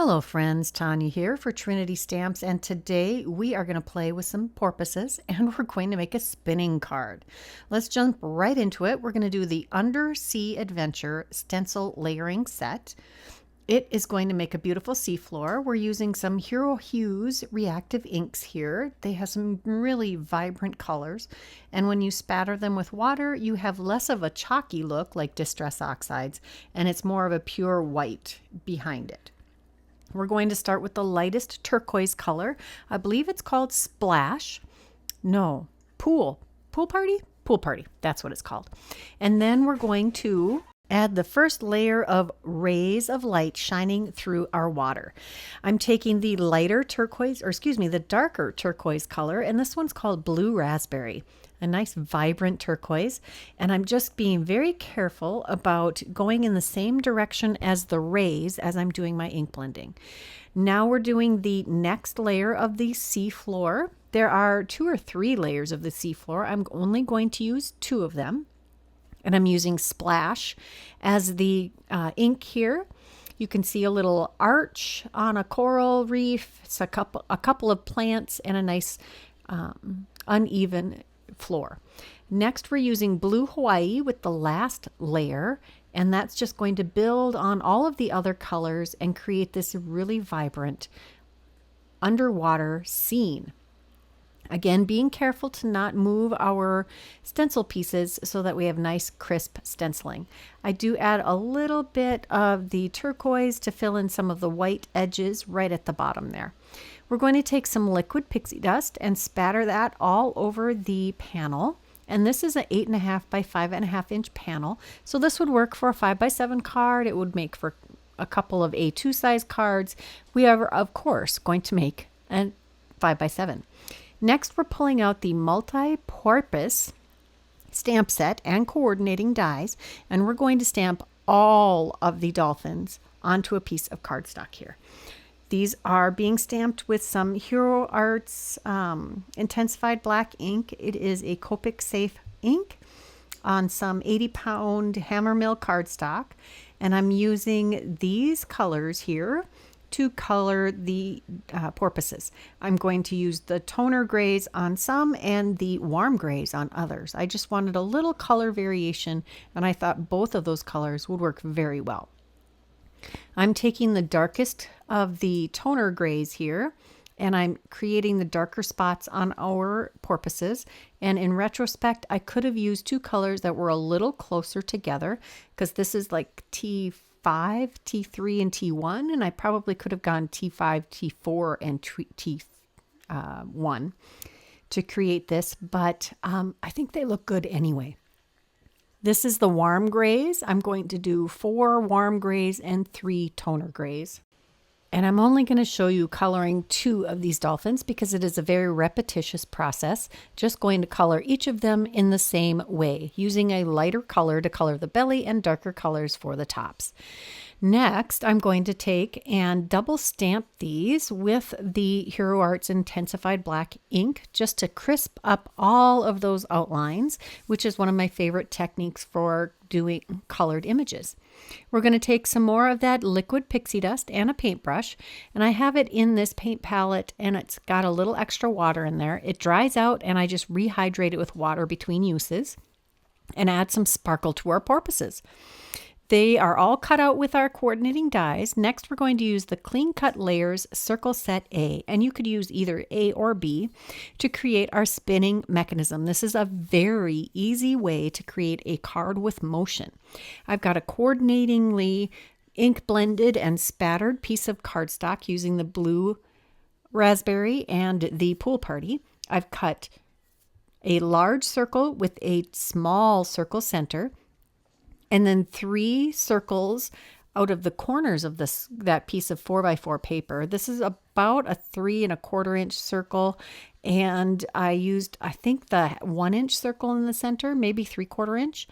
Hello friends, Tanya here for Trinity Stamps, and today we are going to play with some porpoises and we're going to make a spinning card. Let's jump right into it. We're going to do the Undersea Adventure Stencil Layering Set. It is going to make a beautiful seafloor. We're using some Hero Hues reactive inks here. They have some really vibrant colors, and when you spatter them with water, you have less of a chalky look like Distress Oxides, and it's more of a pure white behind it. We're going to start with the lightest turquoise color. I believe it's called Splash. No, Pool Party? Pool Party, that's what it's called. And then we're going to add the first layer of rays of light shining through our water. I'm taking the lighter turquoise, the darker turquoise color, and this one's called Blue Raspberry. A nice vibrant turquoise, and I'm just being very careful about going in the same direction as the rays as I'm doing my ink blending. Now we're doing the next layer of the sea floor. There are 2 or 3 layers of the sea floor. I'm only going to use 2 of them, and I'm using Splash as the ink here. You can see a little arch on a coral reef. It's a couple of plants and a nice uneven floor. Next, we're using Blue Hawaii with the last layer, and that's just going to build on all of the other colors and create this really vibrant underwater scene. Again, being careful to not move our stencil pieces so that we have nice crisp stenciling. I do add a little bit of the turquoise to fill in some of the white edges right at the bottom there. We're going to take some liquid pixie dust and spatter that all over the panel. And this is an 8.5 by 5.5 inch panel. So this would work for a 5x7 card. It would make for a couple of A2 size cards. We are, of course, going to make a 5x7. Next, we're pulling out the Multi-porpoise stamp set and coordinating dies, and we're going to stamp all of the dolphins onto a piece of cardstock here. These are being stamped with some Hero Arts intensified black ink. It is a Copic safe ink on some 80-pound hammermill cardstock, and I'm using these colors here to color the porpoises. I'm going to use the toner grays on some and the warm grays on others. I just wanted a little color variation, and I thought both of those colors would work very well. I'm taking the darkest of the toner grays here, and I'm creating the darker spots on our porpoises. And in retrospect, I could have used 2 colors that were a little closer together, because this is like T5, T3, and T1, and I probably could have gone T5, T4, and T1 to create this, but I think they look good anyway. This is the warm grays. I'm going to do 4 warm grays and 3 toner grays. And I'm only going to show you coloring 2 of these dolphins because it is a very repetitious process. Just going to color each of them in the same way, using a lighter color to color the belly and darker colors for the tops. Next, I'm going to take and double stamp these with the Hero Arts intensified black ink just to crisp up all of those outlines, which is one of my favorite techniques for doing colored images. We're going to take some more of that liquid pixie dust and a paintbrush, and I have it in this paint palette, and it's got a little extra water in there. It dries out, and I just rehydrate it with water between uses and add some sparkle to our porpoises. They are all cut out with our coordinating dies. Next, we're going to use the Clean Cut Layers Circle Set A, and you could use either A or B to create our spinning mechanism. This is a very easy way to create a card with motion. I've got a coordinatingly ink blended and spattered piece of cardstock using the Blue Raspberry and the Pool Party. I've cut a large circle with a small circle center, and then 3 circles out of the corners of that piece of 4x4 paper. This is about a 3¼ inch circle, and I used, I think, the 1 inch circle in the center, maybe 3/4 inch,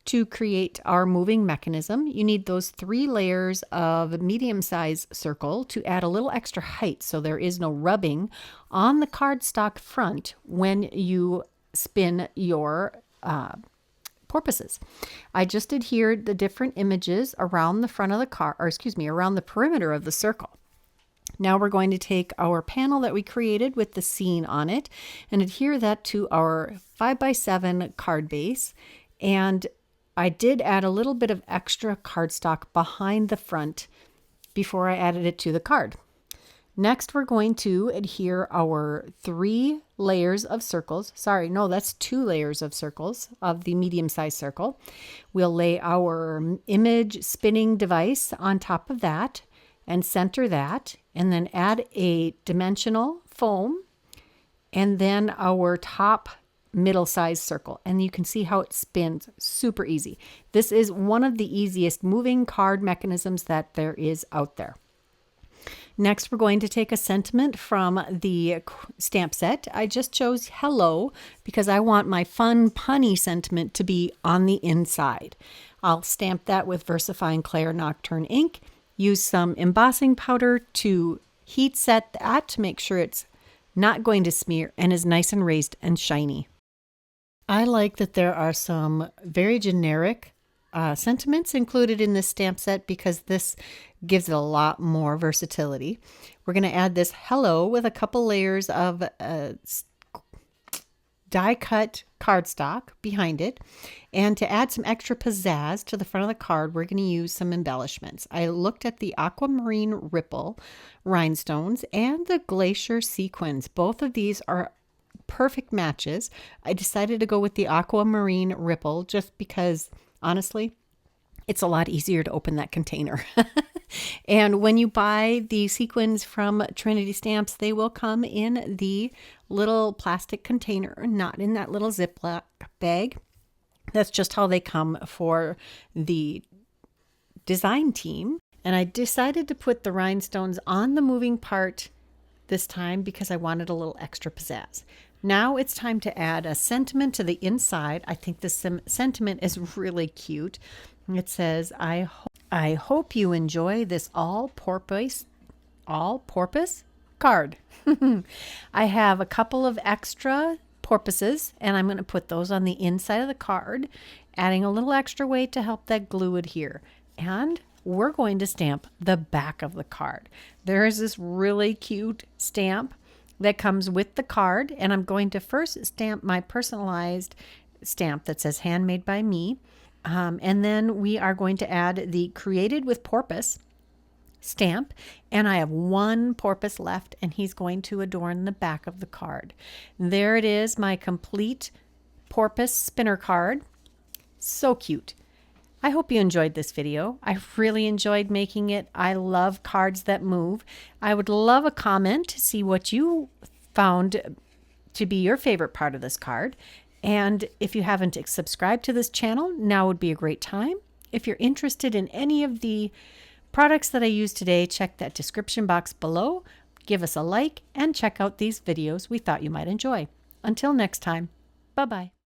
to create our moving mechanism. You need those 3 layers of medium-sized circle to add a little extra height so there is no rubbing on the cardstock front when you spin your porpoises. I just adhered the different images around the front of the card, or excuse me, around the perimeter of the circle. Now we're going to take our panel that we created with the scene on it and adhere that to our 5x7 card base. And I did add a little bit of extra cardstock behind the front before I added it to the card. Next, we're going to adhere our 3 layers of circles. Sorry, no, that's 2 layers of circles of the medium-sized circle. We'll lay our image spinning device on top of that and center that, and then add a dimensional foam, and then our top middle-sized circle. And you can see how it spins super easy. This is one of the easiest moving card mechanisms that there is out there. Next, we're going to take a sentiment from the stamp set. I just chose hello because I want my fun punny sentiment to be on the inside. I'll stamp that with VersaFine Clair Nocturne ink. Use some embossing powder to heat set that to make sure it's not going to smear and is nice and raised and shiny. I like that there are some very generic sentiments included in this stamp set because this gives it a lot more versatility. We're going to add this hello with a couple layers of die cut cardstock behind it. And to add some extra pizzazz to the front of the card, we're going to use some embellishments. I looked at the Aquamarine Ripple rhinestones and the Glacier sequins. Both of these are perfect matches. I decided to go with the Aquamarine Ripple just because, honestly, it's a lot easier to open that container. And when you buy the sequins from Trinity Stamps, they will come in the little plastic container, not in that little Ziploc bag. That's just how they come for the design team. And I decided to put the rhinestones on the moving part this time because I wanted a little extra pizzazz. Now it's time to add a sentiment to the inside. I think this sentiment is really cute. It says, I hope you enjoy this all porpoise card. I have a couple of extra porpoises and I'm going to put those on the inside of the card, adding a little extra weight to help that glue adhere. And we're going to stamp the back of the card. There is this really cute stamp that comes with the card, and I'm going to first stamp my personalized stamp that says handmade by me. And then we are going to add the created with porpoise stamp, and I have 1 porpoise left, and he's going to adorn the back of the card. There it is, my complete porpoise spinner card. So cute. I hope you enjoyed this video. I really enjoyed making it. I love cards that move. I would love a comment to see what you found to be your favorite part of this card. And if you haven't subscribed to this channel, now would be a great time. If you're interested in any of the products that I used today, check that description box below. Give us a like and check out these videos we thought you might enjoy. Until next time, bye-bye.